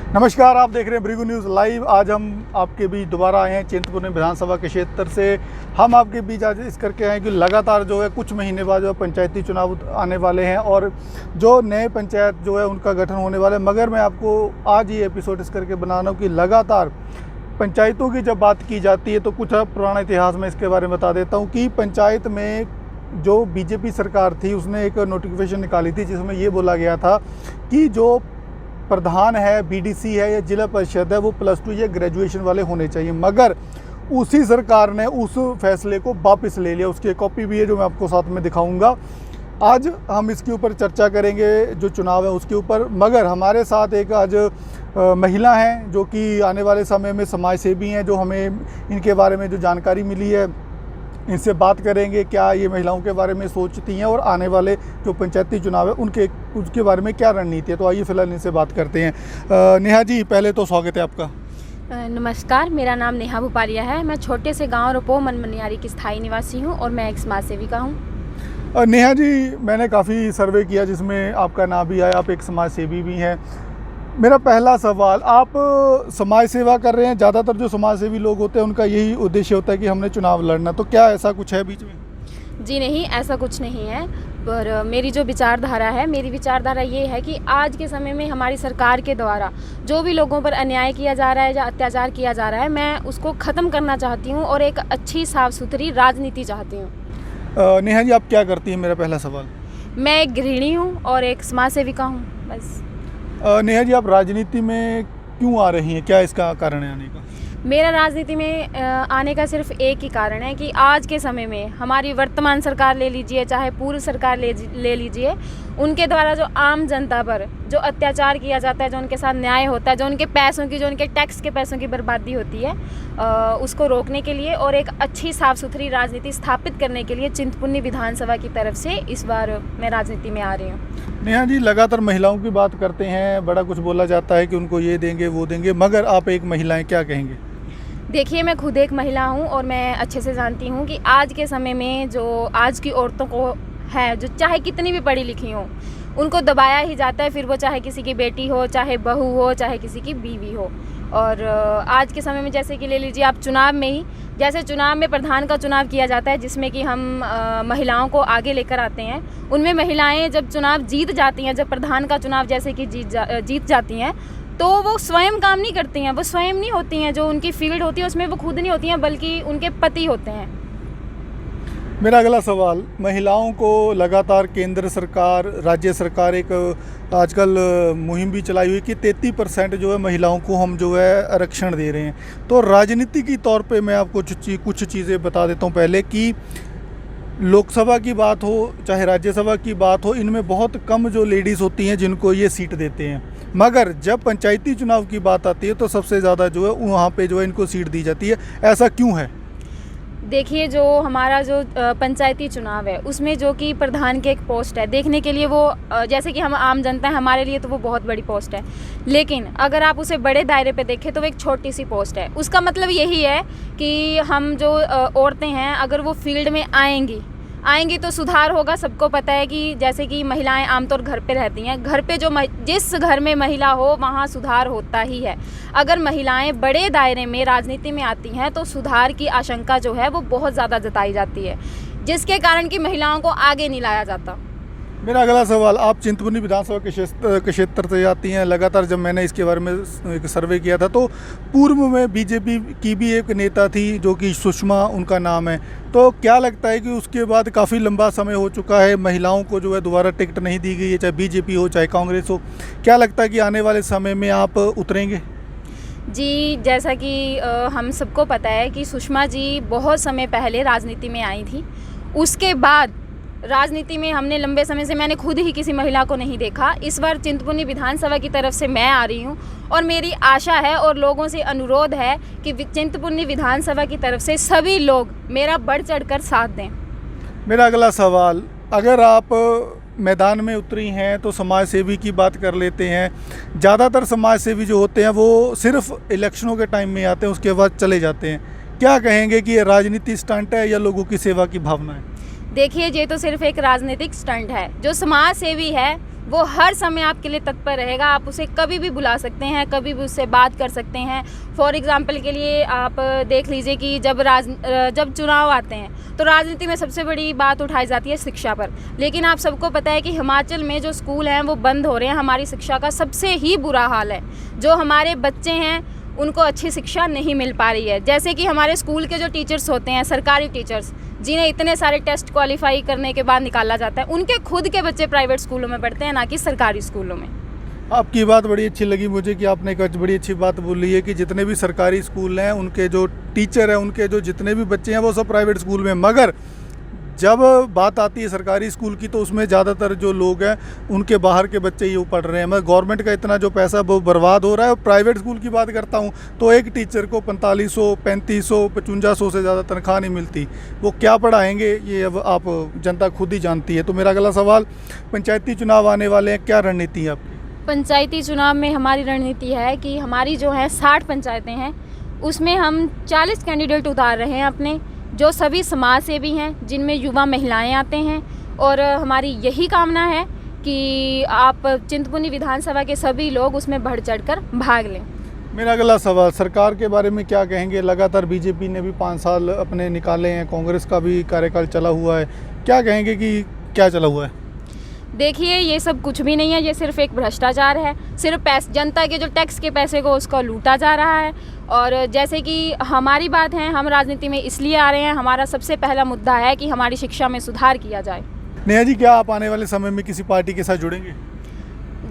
नमस्कार, आप देख रहे हैं भृगु न्यूज़ लाइव। आज हम आपके बीच दोबारा आए हैं चिंतपूर्णी विधानसभा के क्षेत्र से। हम आपके बीच आज इस करके आए हैं कि लगातार जो है कुछ महीने बाद जो पंचायती चुनाव आने वाले हैं और जो नए पंचायत जो है उनका गठन होने वाला है। मगर मैं आपको आज ये एपिसोड इस करके बना रहा हूँ कि लगातार पंचायतों की जब बात की जाती है तो कुछ पुराना इतिहास में इसके बारे में बता देता हूँ कि पंचायत में जो बीजेपी सरकार थी उसने एक नोटिफिकेशन निकाली थी जिसमें ये बोला गया था कि जो प्रधान है, बीडीसी है या जिला परिषद है वो +2 या ग्रेजुएशन वाले होने चाहिए। मगर उसी सरकार ने उस फैसले को वापस ले लिया। उसकी एक कॉपी भी है जो मैं आपको साथ में दिखाऊंगा। आज हम इसके ऊपर चर्चा करेंगे जो चुनाव है उसके ऊपर। मगर हमारे साथ एक आज महिला हैं जो कि आने वाले समय में समाज सेवी हैं, जो हमें इनके बारे में जो जानकारी मिली है इनसे बात करेंगे क्या ये महिलाओं के बारे में सोचती हैं और आने वाले जो पंचायती चुनाव है उसके बारे में क्या रणनीति है। तो आइए फिलहाल इनसे बात करते हैं। नेहा जी, पहले तो स्वागत है आपका। नमस्कार, मेरा नाम नेहा भूपालिया है। मैं छोटे से गांव रोपो मनमनियारी की स्थायी निवासी हूं और मैं एक समाज सेविका हूं। नेहा जी, मैंने काफ़ी सर्वे किया जिसमें आपका नाम भी आया, आप एक समाज सेवी भी हैं। मेरा पहला सवाल, आप समाज सेवा कर रहे हैं। ज़्यादातर जो समाज सेवी लोग होते हैं उनका यही उद्देश्य होता है कि हमने चुनाव लड़ना, तो क्या ऐसा कुछ है बीच में? जी नहीं, ऐसा कुछ नहीं है। पर मेरी जो विचारधारा है, मेरी विचारधारा ये है कि आज के समय में हमारी सरकार के द्वारा जो भी लोगों पर अन्याय किया जा रहा है या अत्याचार किया जा रहा है, मैं उसको ख़त्म करना चाहती हूँ और एक अच्छी साफ़ सुथरी राजनीति चाहती हूँ। नेहा जी, आप क्या करती हैं? मेरा पहला सवाल। मैं एक गृहिणी हूँ और एक समाज सेविका हूँ, बस। नेहा जी, आप राजनीति में क्यों आ रही हैं? क्या इसका कारण है आने का? मेरा राजनीति में आने का सिर्फ एक ही कारण है कि आज के समय में हमारी वर्तमान सरकार ले लीजिए चाहे पूर्व सरकार ले लीजिए, उनके द्वारा जो आम जनता पर जो अत्याचार किया जाता है, जो उनके साथ न्याय होता है, जो उनके पैसों की, जो उनके टैक्स के पैसों की बर्बादी होती है, उसको रोकने के लिए और एक अच्छी साफ़ सुथरी राजनीति स्थापित करने के लिए चिंतपूर्णी विधानसभा की तरफ से इस बार मैं राजनीति में आ रही हूँ। नेहा जी, लगातार महिलाओं की बात करते हैं, बड़ा कुछ बोला जाता है कि उनको ये देंगे वो देंगे, मगर आप एक महिला हैं, क्या कहेंगे? देखिए, मैं खुद एक महिला हूँ और मैं अच्छे से जानती हूँ कि आज के समय में जो आज की औरतों को है, जो चाहे कितनी भी पढ़ी लिखी हो, उनको दबाया ही जाता है। फिर वो चाहे किसी की बेटी हो, चाहे बहू हो, चाहे किसी की बीवी हो। और आज के समय में जैसे कि ले लीजिए आप चुनाव में ही, जैसे चुनाव में प्रधान का चुनाव किया जाता है जिसमें कि हम महिलाओं को आगे लेकर आते हैं। उनमें महिलाएं जब चुनाव जीत जाती हैं, जब प्रधान का चुनाव जैसे कि जीत जाती हैं, तो वो स्वयं काम नहीं करती हैं, वो स्वयं नहीं होती हैं। जो उनकी फील्ड होती है उसमें वो खुद नहीं होती हैं, बल्कि उनके पति होते हैं। मेरा अगला सवाल, महिलाओं को लगातार केंद्र सरकार, राज्य सरकार एक आजकल मुहिम भी चलाई हुई कि 33% जो है महिलाओं को हम जो है आरक्षण दे रहे हैं। तो राजनीति की तौर पे मैं आपको कुछ चीज़ें बता देता हूँ पहले कि लोकसभा की बात हो चाहे राज्यसभा की बात हो, इनमें बहुत कम जो लेडीज़ होती हैं जिनको ये सीट देते हैं। मगर जब पंचायती चुनाव की बात आती है तो सबसे ज़्यादा जो है वहाँ पे जो है इनको सीट दी जाती है। ऐसा क्यों है? देखिए, जो हमारा जो पंचायती चुनाव है उसमें जो कि प्रधान के एक पोस्ट है, देखने के लिए वो जैसे कि हम आम जनता है, हमारे लिए तो वो बहुत बड़ी पोस्ट है। लेकिन अगर आप उसे बड़े दायरे पे देखें तो वो एक छोटी सी पोस्ट है। उसका मतलब यही है कि हम जो औरतें हैं, अगर वो फील्ड में आएंगी तो सुधार होगा। सबको पता है कि जैसे कि महिलाएं आमतौर घर पे रहती हैं, घर पे जो जिस घर में महिला हो वहाँ सुधार होता ही है। अगर महिलाएं बड़े दायरे में राजनीति में आती हैं तो सुधार की आशंका जो है वो बहुत ज़्यादा जताई जाती है, जिसके कारण कि महिलाओं को आगे नहीं लाया जाता। मेरा अगला सवाल, आप चिंतपूर्णी विधानसभा के क्षेत्र से आती हैं। लगातार जब मैंने इसके बारे में एक सर्वे किया था तो पूर्व में बीजेपी की भी एक नेता थी जो कि सुषमा उनका नाम है। तो क्या लगता है कि उसके बाद काफ़ी लंबा समय हो चुका है, महिलाओं को जो है दोबारा टिकट नहीं दी गई है, चाहे बीजेपी हो चाहे कांग्रेस हो। क्या लगता है कि आने वाले समय में आप उतरेंगे? जी, जैसा कि हम सबको पता है कि सुषमा जी बहुत समय पहले राजनीति में आई थी। उसके बाद राजनीति में हमने लंबे समय से, मैंने खुद ही किसी महिला को नहीं देखा। इस बार चिंतपूर्णी विधानसभा की तरफ से मैं आ रही हूँ और मेरी आशा है और लोगों से अनुरोध है कि चिंतपूर्णी विधानसभा की तरफ से सभी लोग मेरा बढ़ चढ़कर साथ दें। मेरा अगला सवाल, अगर आप मैदान में उतरी हैं तो समाज सेवी की बात कर लेते हैं। ज़्यादातर समाज सेवी जो होते हैं वो सिर्फ इलेक्शनों के टाइम में आते हैं, उसके बाद चले जाते हैं। क्या कहेंगे कि ये राजनीति स्टंट है या लोगों की सेवा की भावना है? देखिए, ये तो सिर्फ एक राजनीतिक स्टंट है। जो समाज सेवी है वो हर समय आपके लिए तत्पर रहेगा। आप उसे कभी भी बुला सकते हैं, कभी भी उससे बात कर सकते हैं। फॉर एग्ज़ाम्पल के लिए आप देख लीजिए कि जब चुनाव आते हैं तो राजनीति में सबसे बड़ी बात उठाई जाती है शिक्षा पर, लेकिन आप सबको पता है कि हिमाचल में जो स्कूल हैं वो बंद हो रहे हैं। हमारी शिक्षा का सबसे ही बुरा हाल है। जो हमारे बच्चे हैं उनको अच्छी शिक्षा नहीं मिल पा रही है। जैसे कि हमारे स्कूल के जो टीचर्स होते हैं, सरकारी टीचर्स, जिन्हें इतने सारे टेस्ट क्वालिफाई करने के बाद निकाला जाता है, उनके खुद के बच्चे प्राइवेट स्कूलों में पढ़ते हैं, ना कि सरकारी स्कूलों में। आपकी बात बड़ी अच्छी लगी मुझे कि आपने एक बड़ी अच्छी बात बोली है कि जितने भी सरकारी स्कूल हैं उनके जो टीचर हैं, उनके जो जितने भी बच्चे हैं वो सब प्राइवेट स्कूल में, मगर जब बात आती है सरकारी स्कूल की तो उसमें ज़्यादातर जो लोग हैं उनके बाहर के बच्चे ही वो पढ़ रहे हैं। मैं गवर्नमेंट का इतना जो पैसा वो बर्बाद हो रहा है। और प्राइवेट स्कूल की बात करता हूँ तो एक टीचर को 4500, 3500, 5500 से ज़्यादा तनख्वाह नहीं मिलती। वो क्या पढ़ाएंगे ये अब आप जनता खुद ही जानती है। तो मेरा अगला सवाल, पंचायती चुनाव आने वाले हैं, क्या रणनीति है आपकी? पंचायती चुनाव में हमारी रणनीति है कि हमारी जो है 60 पंचायतें हैं, उसमें हम 40 कैंडिडेट उतार रहे हैं अपने, जो सभी समाज सेवी हैं, जिनमें युवा महिलाएं आते हैं। और हमारी यही कामना है कि आप चिंतपूर्णी विधानसभा के सभी लोग उसमें बढ़ चढ़कर भाग लें। मेरा अगला सवाल, सरकार के बारे में क्या कहेंगे? लगातार बीजेपी ने भी 5 साल अपने निकाले हैं, कांग्रेस का भी कार्यकाल चला हुआ है, क्या कहेंगे कि क्या चला हुआ है? देखिए, ये सब कुछ भी नहीं है, ये सिर्फ एक भ्रष्टाचार है। सिर्फ जनता के जो टैक्स के पैसे को उसको लूटा जा रहा है। और जैसे कि हमारी बात है, हम राजनीति में इसलिए आ रहे हैं, हमारा सबसे पहला मुद्दा है कि हमारी शिक्षा में सुधार किया जाए। नेहा जी, क्या आप आने वाले समय में किसी पार्टी के साथ जुड़ेंगे?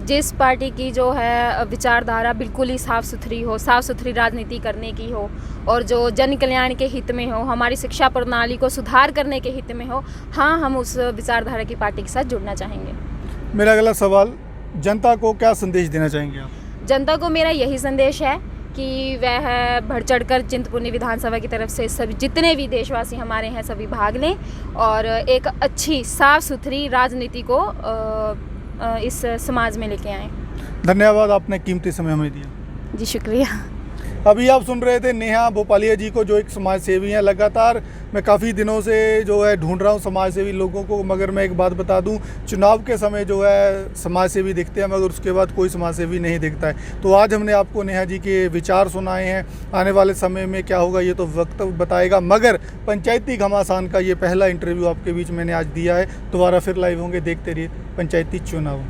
जिस पार्टी की जो है विचारधारा बिल्कुल ही साफ़ सुथरी हो, साफ़ सुथरी राजनीति करने की हो, और जो जन कल्याण के हित में हो, हमारी शिक्षा प्रणाली को सुधार करने के हित में हो, हाँ, हम उस विचारधारा की पार्टी के साथ जुड़ना चाहेंगे। मेरा अगला सवाल, जनता को क्या संदेश देना चाहेंगे आप? जनता को मेरा यही संदेश है कि वह बढ़ चढ़कर चिंतपूर्णी विधानसभा की तरफ से सभी जितने भी देशवासी हमारे हैं सभी भाग लें और एक अच्छी साफ़ सुथरी राजनीति को इस समाज में लेके आएँ। धन्यवाद, आपने कीमती समय हमें दिया। जी शुक्रिया। अभी आप सुन रहे थे नेहा भोपालिया जी को, जो एक समाज सेवी हैं। लगातार मैं काफ़ी दिनों से जो है ढूंढ रहा हूँ समाज सेवी लोगों को, मगर मैं एक बात बता दूँ, चुनाव के समय जो है समाज सेवी दिखते हैं, मगर उसके बाद कोई समाज सेवी नहीं दिखता है। तो आज हमने आपको नेहा जी के विचार सुनाए हैं। आने वाले समय में क्या होगा ये तो वक्त बताएगा, मगर पंचायती घमासान का ये पहला इंटरव्यू आपके बीच मैंने आज दिया है। दोबारा फिर लाइव होंगे, देखते रहिए पंचायती चुनाव।